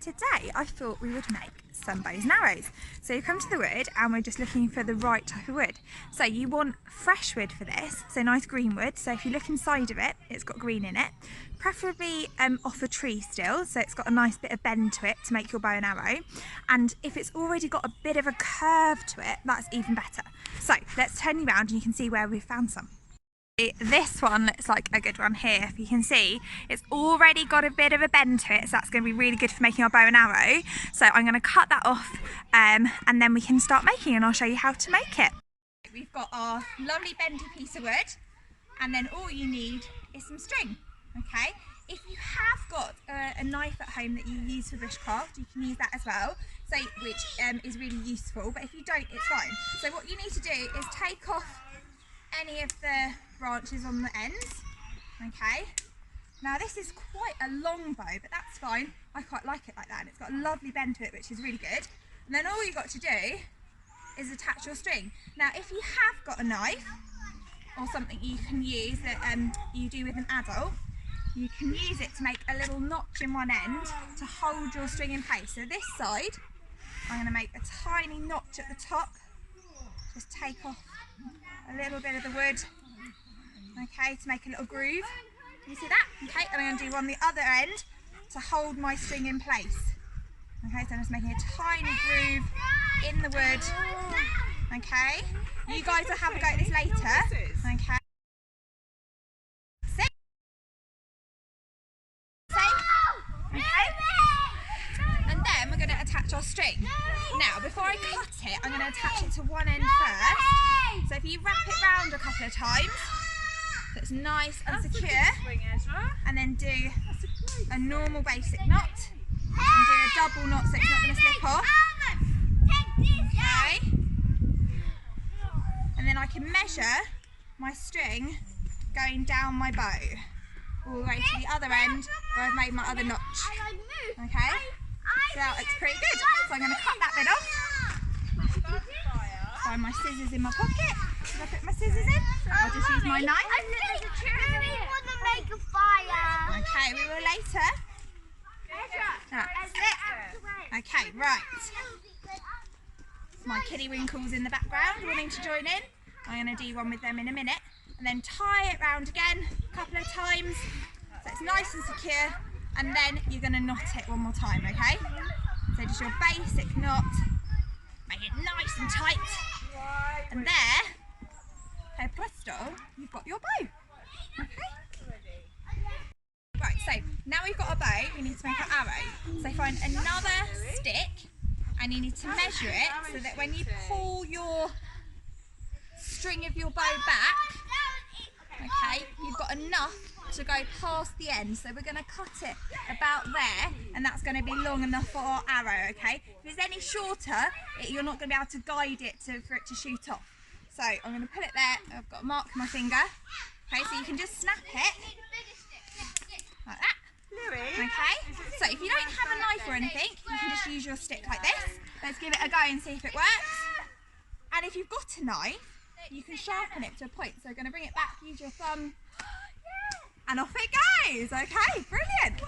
today I thought we would make some bows and arrows. So you come to the wood and we're just looking for the right type of wood. So you want fresh wood for this, so nice green wood. So if you look inside of it, it's got green in it. Preferably off a tree still, so it's got a nice bit of bend to it to make your bow and arrow. And if it's already got a bit of a curve to it, that's even better. So let's turn you around and you can see where we've found some. This one looks like a good one here. If you can see, it's already got a bit of a bend to it, so that's going to be really good for making our bow and arrow. So I'm going to cut that off and then we can start making, and I'll show you how to make it. We've got our lovely bendy piece of wood, and then all you need is some string. Okay, if you have got a knife at home that you use for bushcraft, you can use that as well, so which is really useful, but if you don't, it's fine. So what you need to do is take off any of the branches on the ends. Okay, now this is quite a long bow, but that's fine. I quite like it like that, and it's got a lovely bend to it, which is really good. And then all you've got to do is attach your string. Now if you have got a knife or something you can use that you do with an adult, you can use it to make a little notch in one end to hold your string in place. So this side, I'm going to make a tiny notch at the top, just take off a little bit of the wood, okay, to make a little groove. You see that? Okay, and I'm going to do on the other end to hold my string in place. Okay, so I'm just making a tiny groove in the wood. Okay, you guys will have a go at this later. Okay. And then we're going to attach our string. Now, before I cut it, I'm going to attach it to one end first. So if you wrap it round a couple of times, so it's nice and secure, and then do a normal basic knot, and do a double knot so it's not going to slip off. Okay. And then I can measure my string going down my bow, all the way to the other end where I've made my other notch. Okay, so that looks pretty good. So I'm going to cut that bit off. Find my scissors in my pocket. Should I put my scissors in? I'll just use my knife. Okay, we will later. That's it. Okay, right. My kiddie wrinkles in the background wanting to join in. I'm going to do one with them in a minute. And then tie it round again a couple of times so it's nice and secure, and then you're going to knot it one more time, okay? So just your basic knot, make it nice and tight, and there, hey presto, you've got your bow, okay? Right, so now we've got our bow, we need to make our arrow. So find another stick and you need to measure it so that when you pull your string of your bow back, okay, you've got enough to go past the end. So we're going to cut it about there, and that's going to be long enough for our arrow, okay? If it's any shorter, you're not going to be able to guide it for it to shoot off. So I'm going to put it there. I've got a mark on my finger. Okay, so you can just snap it like that. Okay, so if you don't have a knife or anything, you can just use your stick like this. Let's give it a go and see if it works. And if you've got a knife, you can sharpen it to a point. So we're going to bring it back, use your thumb, and off it goes. Okay, brilliant.